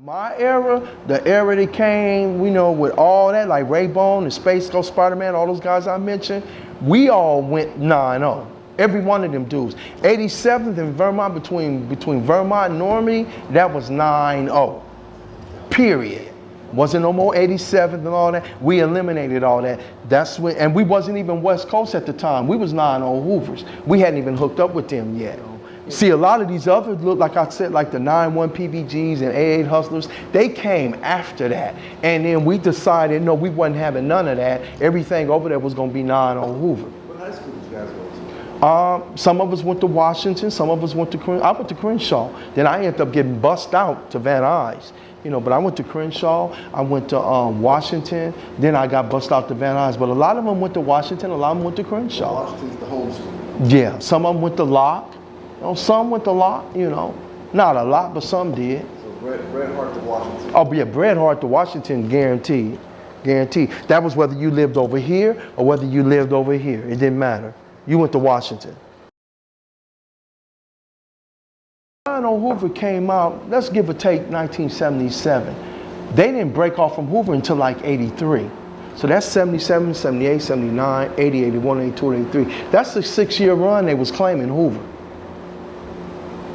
My era, the era that came, with all that, like Raybone and Space Ghost Spider-Man, all those guys I mentioned, we all went 9-0. Every one of them dudes. 87th in Vermont, between Vermont and Normandy, that was 9-0. Period. Wasn't no more 87th and all that. We eliminated all that. That's when, and we wasn't even West Coast at the time. We was 9-0 Hoovers. We hadn't even hooked up with them yet. See, a lot of these others look, like I said, like the 9-1 PVGs and A8 Hustlers, they came after that. And then we decided, no, we wasn't having none of that. Everything over there was going to be 9-0 Hoover. What high school did you guys go to? Some of us went to Washington, some of us went to I went to Crenshaw. Then I ended up getting bussed out to Van Nuys. But I went to Crenshaw, I went to Washington, then I got bussed out to Van Nuys. But a lot of them went to Washington, a lot of them went to Crenshaw. Well, Washington's the home school. Yeah, some of them went to Locke. Some went to Locke, Not a lot, but some did. So Bret Hart to Washington. Oh, yeah, Bret Hart to Washington, guaranteed. Guaranteed. That was whether you lived over here or whether you lived over here. It didn't matter. You went to Washington. 9-0 Hoover came out, let's give or take 1977. They didn't break off from Hoover until like 83. So that's 77, 78, 79, 80, 81, 82, 83. That's a 6-year run they was claiming Hoover.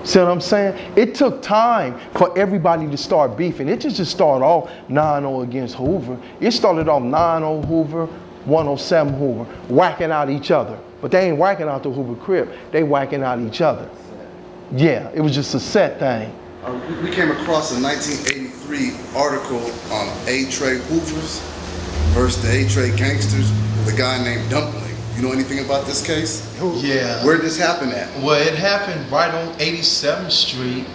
See what I'm saying? It took time for everybody to start beefing. It just started off 9-0 against Hoover. It started off 9-0 Hoover, 107 Hoover, whacking out each other. But they ain't whacking out the Hoover Crip. They whacking out each other. Yeah, it was just a set thing. We came across a 1983 article on A-Tray Hoovers versus the A-Tray Gangsters with a guy named Dumpling. You know anything about this case? Yeah. Where did this happen at? Well, it happened right on 87th Street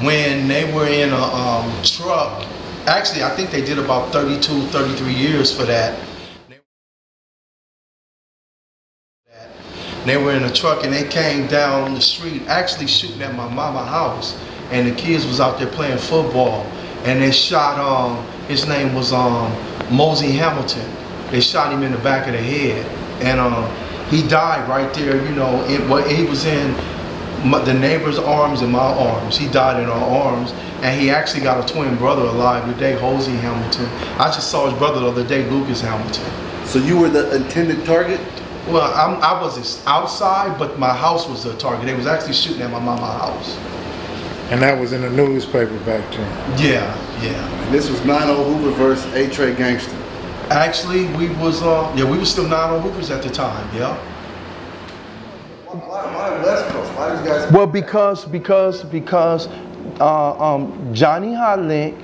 when they were in a truck. Actually, I think they did about 32, 33 years for that. They were in a truck and they came down the street actually shooting at my mama's house. And the kids was out there playing football. And they shot, his name was Mosey Hamilton. They shot him in the back of the head. And he died right there, he was in the neighbor's arms and my arms. He died in our arms. And he actually got a twin brother alive today, Hosey Hamilton. I just saw his brother the other day, Lucas Hamilton. So you were the intended target? Well, I was outside, but my house was the target. They was actually shooting at my mama's house. And that was in the newspaper back then? Yeah. And this was 9-0 Hoover versus A-Tray Gangster. Actually, we was still 9-0 Hoovers at the time, yeah. Why West Coast? Why these guys? Well, because Johnny Hot Link,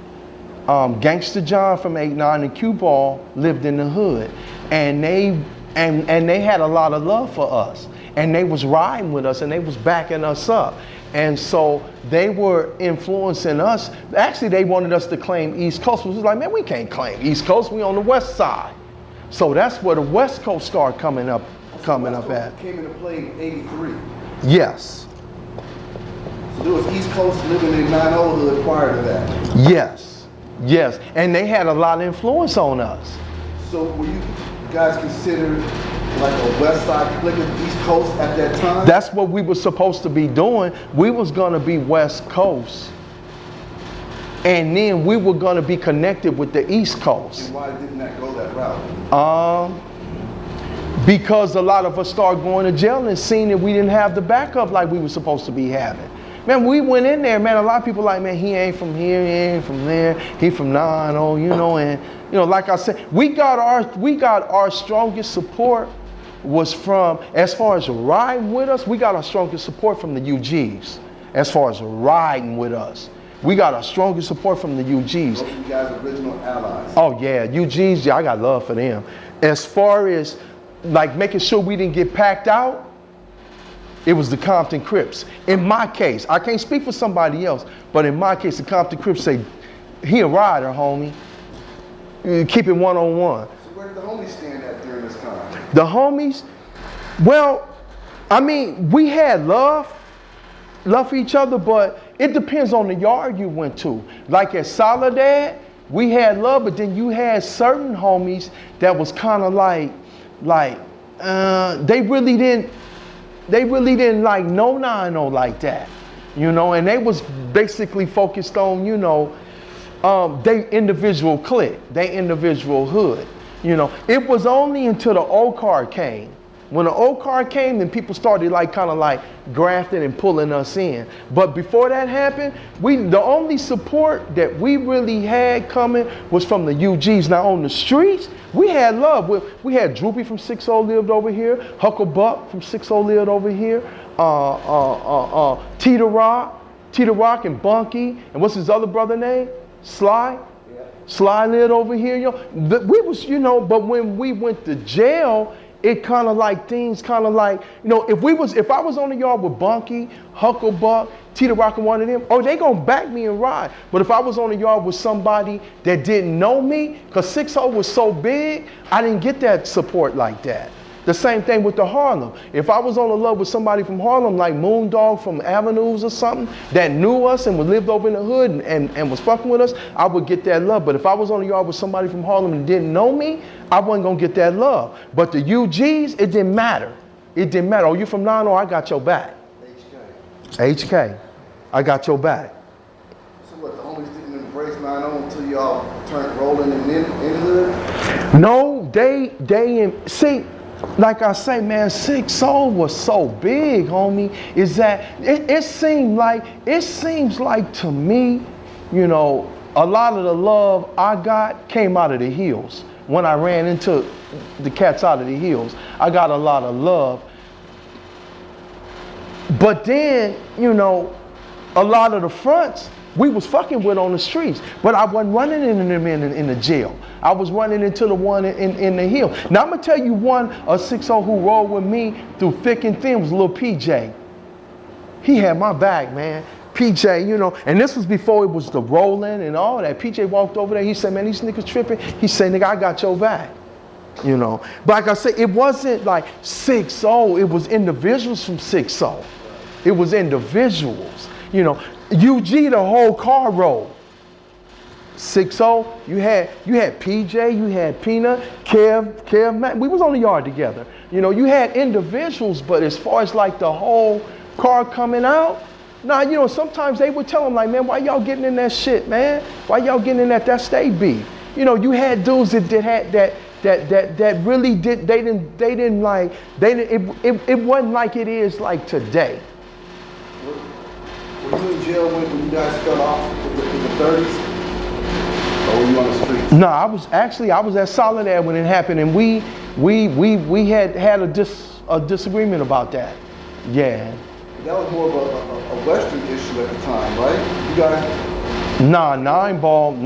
Gangster John from 8-9 and Cue Ball lived in the hood, and they had a lot of love for us, and they was riding with us, and they was backing us up, and so they were influencing us. Actually, they wanted us to claim East Coast. We was like, man, we can't claim East Coast. We on the West Side. So that's where the West Coast started coming up at. Came into play in 83. Yes. So there was East Coast living in 9-0 hood prior to that. Yes, and they had a lot of influence on us. So were you guys considered like a West Side clique of East Coast at that time? That's what we were supposed to be doing. We was gonna be West Coast, and then we were gonna be connected with the East Coast. And why didn't that go that route? Because a lot of us started going to jail and seeing that we didn't have the backup like we were supposed to be having. Man, we went in there, man, a lot of people like, man, he ain't from here, he ain't from there, he from 9-0, and like I said, we got our strongest support was from, as far as riding with us, we got our strongest support from the UGs. As far as riding with us, we got our strongest support from the UGs. Those are you guys' original allies. Oh yeah, UGs, yeah, I got love for them. As far as like making sure we didn't get packed out, it was the Compton Crips. In my case, I can't speak for somebody else, but in my case, the Compton Crips say, he a rider, homie. Keep it one-on-one. So where did the homies stand at during this time? The homies, well, I mean, we had love for each other, but it depends on the yard you went to. Like at Soledad, we had love, but then you had certain homies that was kind of like they really didn't like no like that, and they was basically focused on, they individual clique, they individual hood. You know, it was only until the old card came. When the old card came, then people started like kind of like grafting and pulling us in. But before that happened, the only support that we really had coming was from the UGs. Now on the streets, we had love. We had Droopy from 6-0 lived over here, Hucklebuck from 6-0 lived over here, Tita Rock and Bunky, and what's his other brother name? Sly. Sly lived over here. You know, we was, you know, but when we went to jail, it kind of like things kind of like, you know, if I was on the yard with Bunky, Hucklebuck, Tita Rock and one of them, oh, they gonna back me and ride. But if I was on the yard with somebody that didn't know me, because 6-0 was so big, I didn't get that support like that. The same thing with the Harlem. If I was on the love with somebody from Harlem, like Moondog from Avenues or something, that knew us and lived over in the hood and was fucking with us, I would get that love. But if I was on the yard with somebody from Harlem and didn't know me, I wasn't gonna get that love. But the UGs, it didn't matter. It didn't matter. Oh, you from 9-0, I got your back. HK, I got your back. So what, the homies didn't embrace 9-0 until y'all turned rolling and in the hood? No, see, like I say, man, 6-0 was so big, homie, is that it seems like to me, you know, a lot of the love I got came out of the hills. When I ran into the cats out of the hills, I got a lot of love. But then, you know, a lot of the fronts we was fucking with on the streets, but I wasn't running into them in the jail. I was running into the one in the hill. Now I'm gonna tell you one, a 6-0 who rolled with me through thick and thin was Lil PJ. He had my back, man. PJ, you know, and this was before it was the rolling and all that. PJ walked over there, he said, man, these niggas tripping. He said, nigga, I got your back. You know, but like I said, it wasn't like 6-0, it was individuals from 6-0. It was individuals, you know. UG, the whole car roll. 6-0, you had PJ, you had Peanut, Kev, Matt. We was on the yard together. You know, you had individuals, but as far as like the whole car coming out, nah, you know, sometimes they would tell them like, man, why y'all getting in that shit, man? Why y'all getting in that state beef? You know, you had dudes that really did, it wasn't like it is like today. Were you in jail when you guys fell off in the 30s? Or were you on the streets? No, I was at Soledad when it happened, and we had a disagreement about that. Yeah. That was more of a Western issue at the time, right? You guys? Nah, nine ball.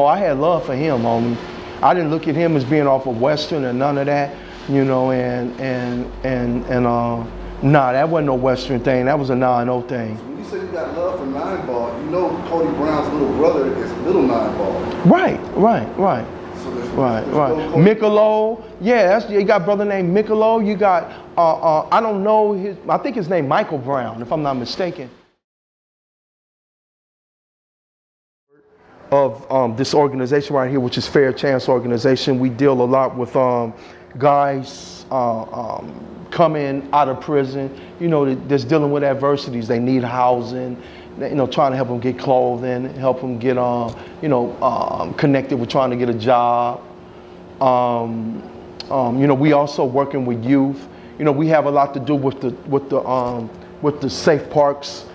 I had love for him, homie. I didn't look at him as being off of Western or none of that, you know. Nah, that wasn't no Western thing. That was a 9-0 thing. So when you say you got love for 9 ball, you know Cody Brown's little brother is little 9 ball. Right. So there's Right. no Michelob, yeah, you got a brother named Michelob. You got, I don't know, I think his name Michael Brown, if I'm not mistaken. Of this organization right here, which is Fair Chance Organization, we deal a lot with guys coming out of prison, you know, that's dealing with adversities. They need housing, you know, trying to help them get clothing, help them get, connected with trying to get a job. You know, we also working with youth. You know, we have a lot to do with the Safe Parks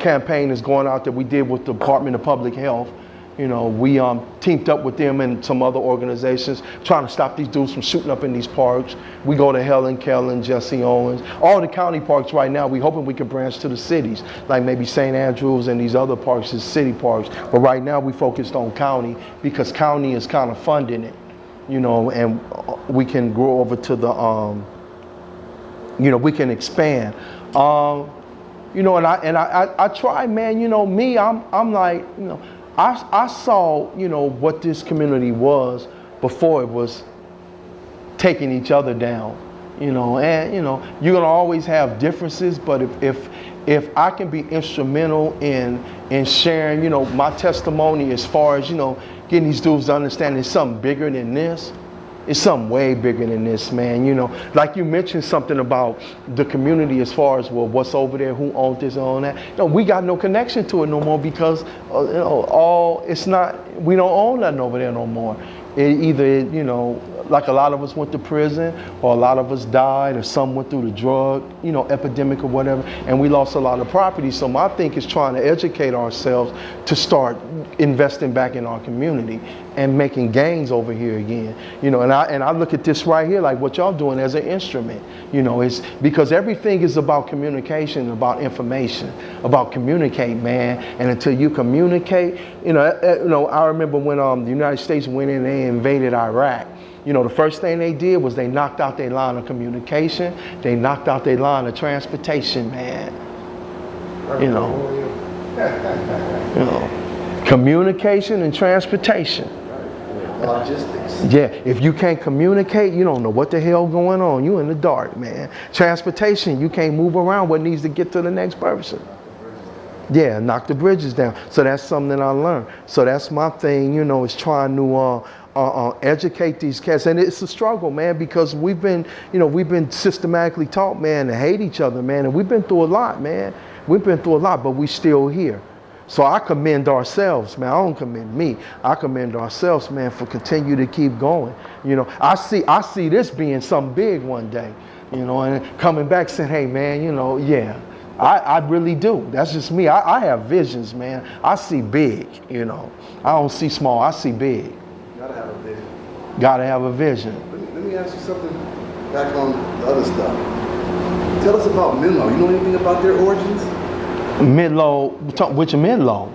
campaign that's going out that we did with the Department of Public Health. You know, we teamed up with them and some other organizations trying to stop these dudes from shooting up in these parks. We go to Helen Keller, Jesse Owens, all the county parks right now. We hoping we can branch to the cities, like maybe St. Andrews and these other parks, is city parks. But right now we focused on county because county is kind of funding it, you know, and we can grow over to the, you know, we can expand. You know, and I try, man. You know, me, I'm like, you know. I saw, you know, what this community was before it was taking each other down, you know, and, you know, you're gonna always have differences, but if I can be instrumental in sharing, you know, my testimony as far as, you know, getting these dudes to understand there's something bigger than this, It's something way bigger than this, man. You know, like you mentioned something about the community as far as, well, what's over there, who owns this and all that. No, we got no connection to it no more because, you know, we don't own nothing over there no more. Either, you know, like a lot of us went to prison, or a lot of us died, or some went through the drug, you know, epidemic or whatever, and we lost a lot of property. So my thing is trying to educate ourselves to start investing back in our community and making gains over here again. You know, and I look at this right here, like what y'all doing as an instrument. You know, it's because everything is about communication, about information, about communicate, man. And until you communicate, you know, I remember when the United States went in and they invaded Iraq. You know, the first thing they did was they knocked out their line of communication. They knocked out their line of transportation, man. You know, communication and transportation. Logistics. Yeah, if you can't communicate, you don't know what the hell going on. You in the dark, man. Transportation, you can't move around what needs to get to the next person. Yeah, knock the bridges down. So that's something that I learned. So that's my thing, you know, is trying to educate these cats. And it's a struggle, man, because we've been systematically taught, man, to hate each other, man. And we've been through a lot, man. We've been through a lot, but we still here. So I commend ourselves, man. I don't commend me. I commend ourselves, man, for continue to keep going. You know, I see this being something big one day, you know, and coming back saying, hey, man, you know, yeah. I really do. That's just me. I have visions, man. I see big, you know. I don't see small. I see big. Gotta have a vision. Gotta have a vision. Let me ask you something back on the other stuff. Tell us about Menlo. You know anything about their origins? Midlow, which Midlow?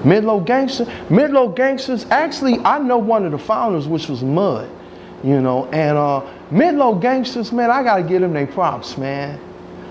Midlow Gangster. Midlow Gangsters, actually, I know one of the founders, which was Mud, you know. And Midlow Gangsters, man, I gotta give them their props, man.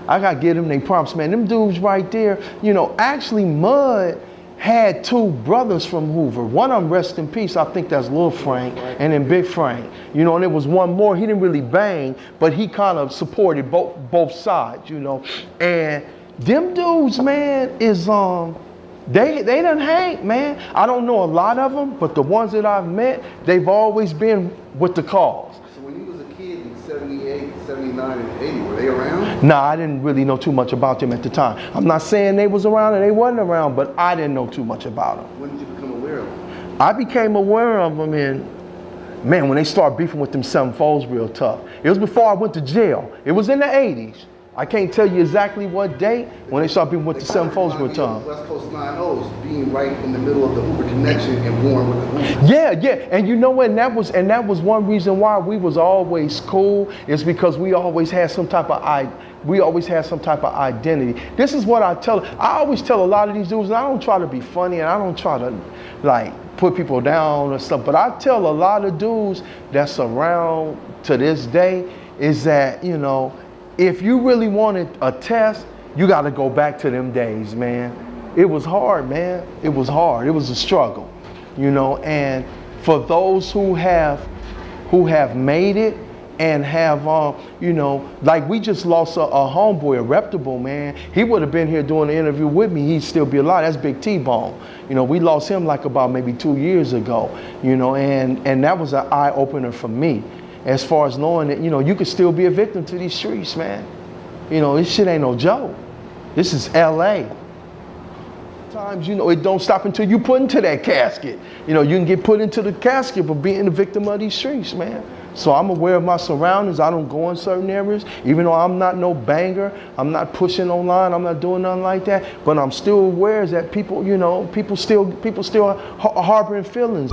I gotta give them their props, man. Them dudes right there, you know, actually Mud had two brothers from Hoover. One of them, rest in peace, I think that's Lil Frank, and then Big Frank. You know, and there was one more, he didn't really bang, but he kind of supported both sides, you know. And them dudes, man, is, they done hang, man. I don't know a lot of them, but the ones that I've met, they've always been with the cause. So when you was a kid in 78, 79, and 80, were they around? Nah, I didn't really know too much about them at the time. I'm not saying they was around and they wasn't around, but I didn't know too much about them. When did you become aware of them? I became aware of them man, when they started beefing with them 7-4s real tough. It was before I went to jail. It was in the 80s. I can't tell you exactly what date when they started beefing with the 7-4s real tough. West Coast 9-0s being right in the middle of the Hoover connection and born with the Hoover. Yeah, and you know what? And that was one reason why we was always cool, is because we always had some type of identity. This is what I always tell a lot of these dudes, and I don't try to be funny and I don't try to like put people down or stuff, but I tell a lot of dudes that's around to this day is that, you know, if you really wanted a test, you got to go back to them days, man. It was hard, man. It was hard. It was a struggle, you know. And for those who have made it and have, you know, like we just lost a homeboy, a reputable man. He would have been here doing the interview with me. He'd still be alive. That's Big T-Bone. You know, we lost him like about maybe 2 years ago, you know, and that was an eye opener for me. As far as knowing that, you know, you could still be a victim to these streets, man. You know, this shit ain't no joke. This is LA. Sometimes, you know, it don't stop until you put into that casket. You know, you can get put into the casket for being a victim of these streets, man. So I'm aware of my surroundings. I don't go in certain areas, even though I'm not no banger. I'm not pushing online. I'm not doing nothing like that. But I'm still aware that people, you know, people still harboring feelings.